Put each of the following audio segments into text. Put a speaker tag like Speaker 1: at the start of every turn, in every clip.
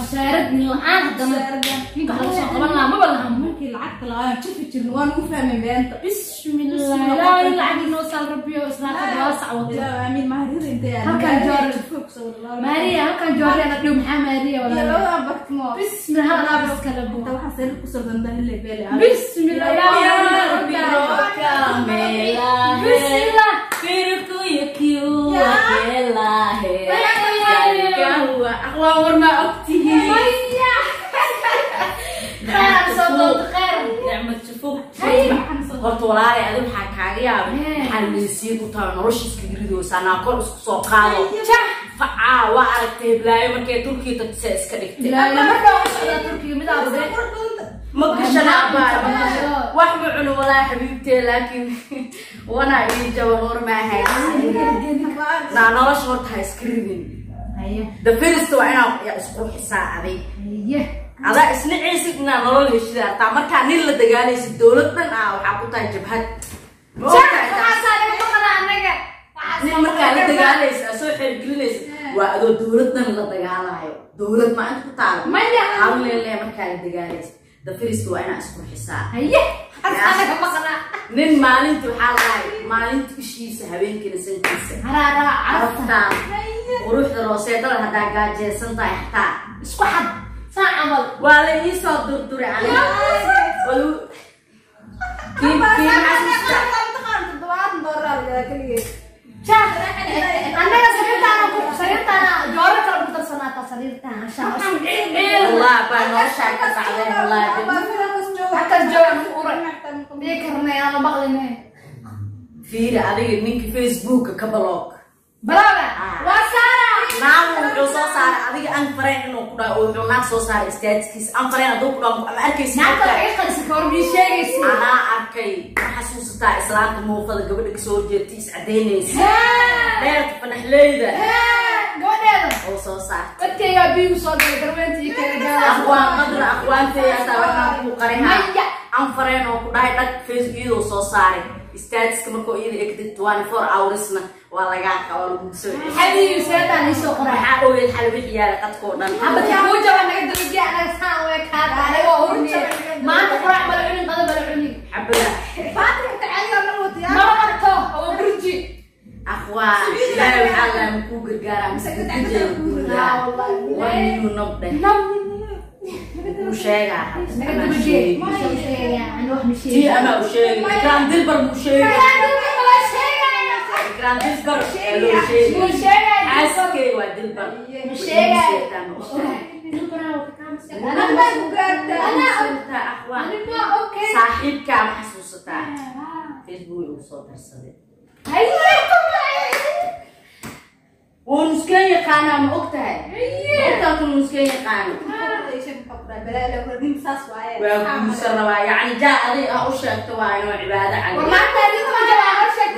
Speaker 1: وسارد من الآن مين قال لك طبعا ما بلهم
Speaker 2: ممكن العقد لا شوف الجنوان وفهم بنت
Speaker 1: بسم الله لا العقد نوصل ربي وصلنا واسع
Speaker 2: يا امين مهرير انت
Speaker 1: هل كان جاري ماريا هل كان جاري انا اليوم ماريا ولا
Speaker 2: لا بك ما
Speaker 1: بسم الله لا بس كلبو
Speaker 2: انت وحسين كسر دنده اللي بالي
Speaker 1: بسم الله يا ربي كاملا بسم الله
Speaker 2: فيركو يكيو وكلا هي هو اخوان ورما اختي
Speaker 1: خير صوت خير
Speaker 2: نعمة شوفوا horta walaal ay waxa kaaga yaabay xalisiin u taa noloshiis ka girido sanaa kor isku soo qaado facaa waa aragtay blaayo markay Turkiga tagtay iska dhigtay
Speaker 1: la marka waa Turkiga mid aad
Speaker 2: ma gashana baa wax ma cuno walaa xabiibtay laakiin wana ay jawhar ma ahay na nolosh horta iska ridin the first waa inaa isku xisaaday هذا إسنع عيسى إننا نقول ليش ذا تعمر كان نيل الدجالس الدولة من وحقوقها جبهات. نيل كان الدجالس أسوي حرق ليس وأدو دولتنا من الدجال هاي دولة ما أنت تعرف. ما يا. حاول اللي ما كان الدجالس ده فريست وأنا أسكر حساب.
Speaker 1: هيه. أنا كم قنا.
Speaker 2: نيل مالين تحال هاي مالين تشيء سهبين كده سنتيس.
Speaker 1: هرا
Speaker 2: عرفتها. وروح دراسة ترى هذا قاعد جالسين تحتها.
Speaker 1: إيش واحد. عمل
Speaker 2: ولا يصاب دكتور علي ولو كيف
Speaker 1: سريرت أنا جارك ربط الصناعة سريرت عشان
Speaker 2: والله بنوش عكس عليه والله
Speaker 1: حتى الجو بيكرني أنا بغلني
Speaker 2: في علي منك فيسبوك كبلوك
Speaker 1: برافو وسارة
Speaker 2: نعم وحصو صار أديك أنفرين إنه كذا ونحصو صار استاتيكس أنفرين أدوك كذا أركيس
Speaker 1: نعم إيه خلص كوربي شيء
Speaker 2: أنا أركي حسوس تاع إسلام الموفد قبل كسور جتيس عدينيس لا تفنح ليدا
Speaker 1: قولنا
Speaker 2: وصو صار
Speaker 1: أنت يا بيو صار كرمتي كذا
Speaker 2: أخوان قدر أخوان في أسوأنا مقارنة أنفرين وكذا تك فيسبوك وصو صار استاتيكس كم كويد إكتب 24 hours والله قاعد كوالو مسوي
Speaker 1: حبيبي سيدنا نسوق
Speaker 2: حاول الحلبي يا قد كونا
Speaker 1: حبتي موجة وانا قد رجع على ساوي كذا على وهرني ما تقرأ بلعني قد بلعني
Speaker 2: حبلا
Speaker 1: فاتك تعالي ولا موتي ما رأيته هو برجي
Speaker 2: أخوان لا يحلم مكوك الجارة مسكت
Speaker 1: لا والله
Speaker 2: وين نبض مشاجع
Speaker 1: مشي يعني واحد مشي
Speaker 2: تي أنا مشاجع كان دلبر مشاجع كان دلبر
Speaker 1: مشاجع
Speaker 2: عسكري ودلبر
Speaker 1: مشاجع
Speaker 2: أنا ما بقدر أنا أخوان صاحب كام حسوسته فيسبوك وصوت الصديق ونسكين يقانا مقتها مقتها ونسكين يقانا يعني جاء لي أشهد توانو عبادة عليه
Speaker 1: والله تريد ما جاء أشهد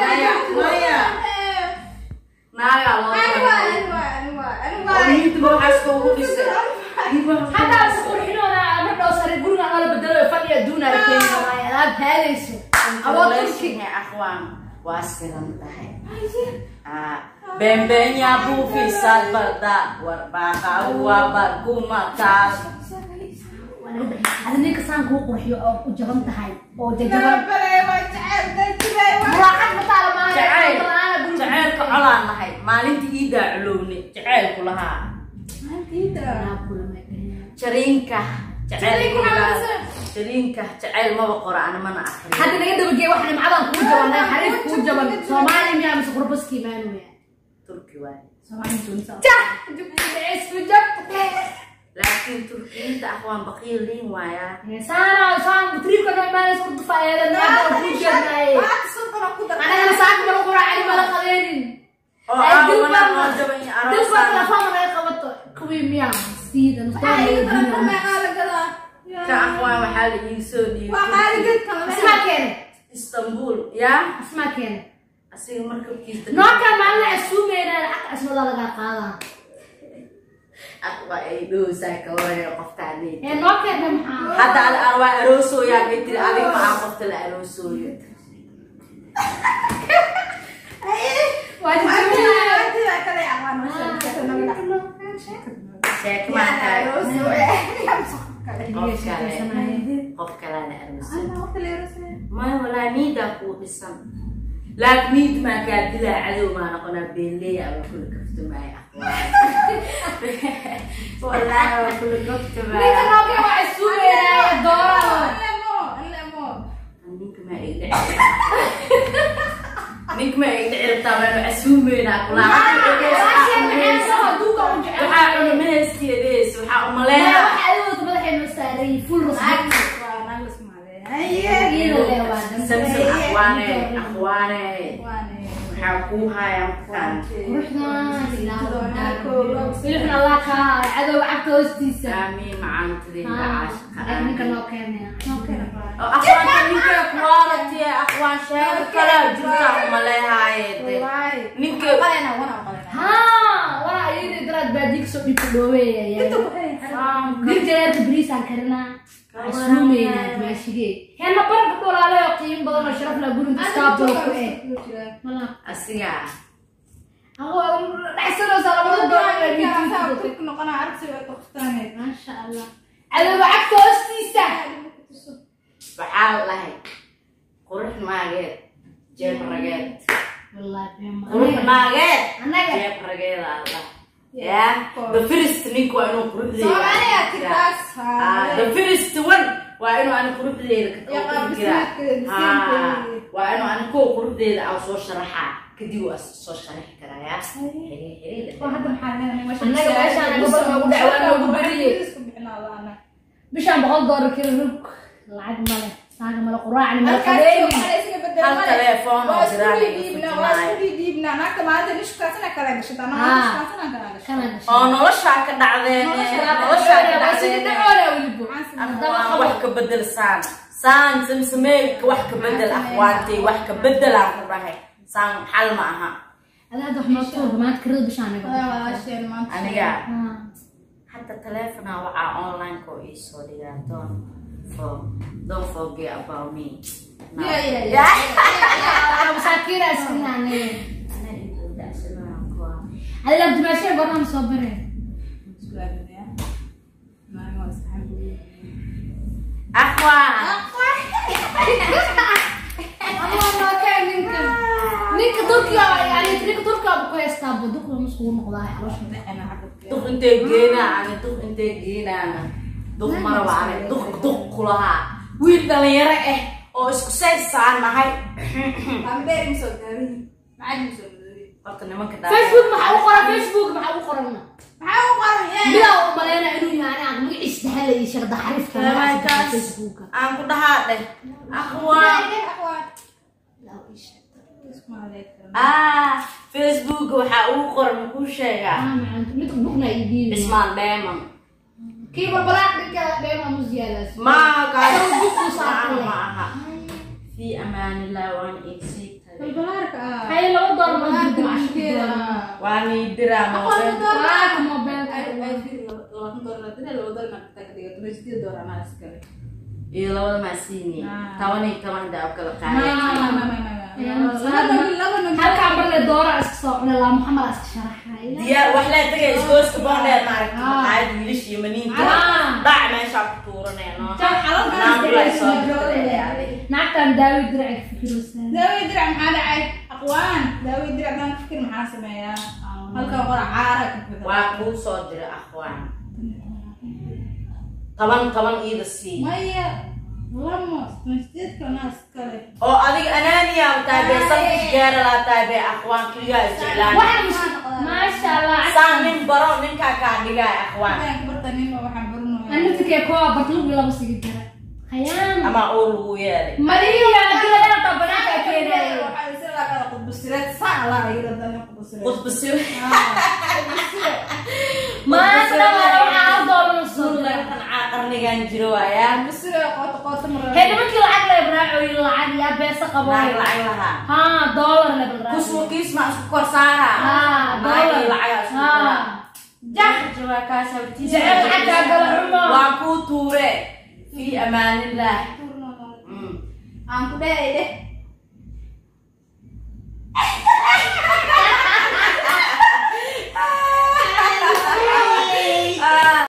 Speaker 2: مايا ومين تبغى حسكو لسه
Speaker 1: حتى أسكر حين أنا أمر أصير يقولون أنا بدل فلي دون ركين مايا لا بهاليش
Speaker 2: أبغى أخوان واسكران تهي بمبنيا بو في سالبدا ورباقا وبركوما تاس
Speaker 1: هذا نيك سان كو قرحيو او جبنت هاي او ججبن مراحت مطالب ما
Speaker 2: جعل كعلان هاي مالنتي إيدا علوني جعل كلها شرينكا شرينكا جعل ما بقرأ أنا ما نعرف
Speaker 1: حتى نقدر بجي واحد معنا كوجبن حريف كوجبن سومالي ميا مش قربسكي مانو يا
Speaker 2: تركي واي
Speaker 1: سومالي تونسا جا جبت العيش وجبت
Speaker 2: لكن تركي أنت أخوان بقيل لين وايا
Speaker 1: سارة بتريك أنا ما نسكت فايدة نادر كوجبن أنا ساعات بروح على ملا خليني
Speaker 2: أنا جبني
Speaker 1: دلبر لا فاهم أنا قبضت كوي ميا سيدا نستوي
Speaker 2: كأخوان وحالي يسوني
Speaker 1: اسمع كان
Speaker 2: اسطنبول يا
Speaker 1: اسمع كان
Speaker 2: أصير مركب كيس
Speaker 1: نوكا معنا أسومي أنا أك أسمع الله لقى قالا
Speaker 2: أقوى إيدو سايكوري وقفت عليه
Speaker 1: نوكا نمحا
Speaker 2: حتى على أرواح أروسو يا بنتي أبيك ما قفت الأروسو sheek maanta qof kale la aroosan ma wala niida ku dhisan laakiin niid ma ka dilaa cadow ma noqona beelay ama kul kaftamay wala kul kaftamay
Speaker 1: ninka nooga waa isuuleeyaa doora
Speaker 2: ninka ma ay dhirta ma asuumeena kula
Speaker 1: badик so diplowe ya dirjeer brisan karna asuumeena maashige hena barka dolaale qiim badan oo sharaf la gurin istaabo ku wala
Speaker 2: asiga
Speaker 1: awo dhaxsano salaamada doonay mid ku noqona aragsiga toqtane ma sha Allah adu wacd hoostiisa
Speaker 2: waxaa lahay qurux maageed jeeb rageed
Speaker 1: wallahi
Speaker 2: qurux maageed jeeb rageed Allah yeah the first link waa inuu quruxdeeda
Speaker 1: Soomaaliya tiktok
Speaker 2: the first one waa inuu aan quruxdeeda ka waa inuu aan ku quruxdeeda aan soo sharaxa kadib waa soo sharaxi karaa xiriir
Speaker 1: waa hadda maxaa leeyahay meeshaan gobol ugu dhawaan ugu bariyay isku bixinaa bishaan $100 kilo rug lacag male saaga male quraacni male qadeyn
Speaker 2: hal telefoon oo
Speaker 1: diibna naagta maanta nishkaasana kala gashadana nishkaasana kala gashadana
Speaker 2: oo nolosha ka dhacdeen nolosha ka dhacdeen wax ka bedelsan saan samsamee wax ka bedel aqwaantay wax ka bedel aan ku dhahay saan xal ma aha
Speaker 1: هذا واحد مطلوب ما تكرر بشانك
Speaker 2: aniga hatta telefoona waxa online ko iso dhigaatoon don't forget about me
Speaker 1: yeah مساكين اسناني
Speaker 2: ana ido daasana ko
Speaker 1: هذا لو تمشي برا مصبره
Speaker 2: اخوا
Speaker 1: الله ما كان نيك دوركا يعني نيك دوركا بكويس تابو دوك مسكون نقضاها حلوش انا عقد
Speaker 2: دوق انت جينا انا دوق انت جينا انا دوق مره على دوق كلها wiil dhalinyaro ah oo isku saysan nahay
Speaker 1: ambeer musodari macad musodari
Speaker 2: horta nimanka
Speaker 1: Facebook maxaa u qorana bila oo maleena inuu yahay aan magaciis dhahalay shaqada xarifka Facebook
Speaker 2: aan ku dhahaadhay aqwa Facebook waxa uu qoran ku sheegaa
Speaker 1: mid bugna idin
Speaker 2: ismaan dheeman
Speaker 1: kii balbalaad dhigka dheeman musiyalaas
Speaker 2: ma ka
Speaker 1: buku saartay
Speaker 2: fi amaanillah waan eegsiin
Speaker 1: balbalaarka hay laba door ma jirto ashkeeda
Speaker 2: waan diramo
Speaker 1: mobile
Speaker 2: iyo labada ma siini taban daab kala qaaday
Speaker 1: halka marle doora iska soo cunay la Muhammad iska sharaxay
Speaker 2: diyaar wax la tagay isgooska boondheer maaragtay qaad wiilish iyo maniinta dhac meesha ku tuuranayno
Speaker 1: naagtan daawi diracay fikirsan
Speaker 3: daawi dirac maxaa dhacay aqwaan daawi dirac baan fikir maxaa sameeyaa halka qora caara
Speaker 2: waa ku soo diray aqwaan taban ida si
Speaker 3: maya lama masjidka naas kale
Speaker 2: oo adiga anaaniya taabay sabti gaara la taabay aqwaan kaliya islaan
Speaker 1: ma sha Allah
Speaker 2: saamin baro ninka ka dhigay aqwaan
Speaker 3: bartanin waxaan barno
Speaker 1: anti ke ko batlu laba sigi dara khayaan
Speaker 2: ama oo lagu yeelay
Speaker 1: mariya kala tabanaka keenay
Speaker 3: waxa isla kala qudbisireed saala ay radana
Speaker 2: qudbisireed
Speaker 1: ma sabara waxa doon suuqa
Speaker 2: qarnigan jiro ayaa
Speaker 3: bisire qoto mar
Speaker 1: هذا ما كل عقله برا العاد يا بس قبول
Speaker 2: لها
Speaker 1: ها دولار لبرا
Speaker 2: كسو كيس ما سكر سارة
Speaker 1: دولار
Speaker 2: العيا جح جواكا سوتي
Speaker 1: جعل حتى قال عمر
Speaker 2: وعكو توري في امان الله
Speaker 3: aan ku dheeray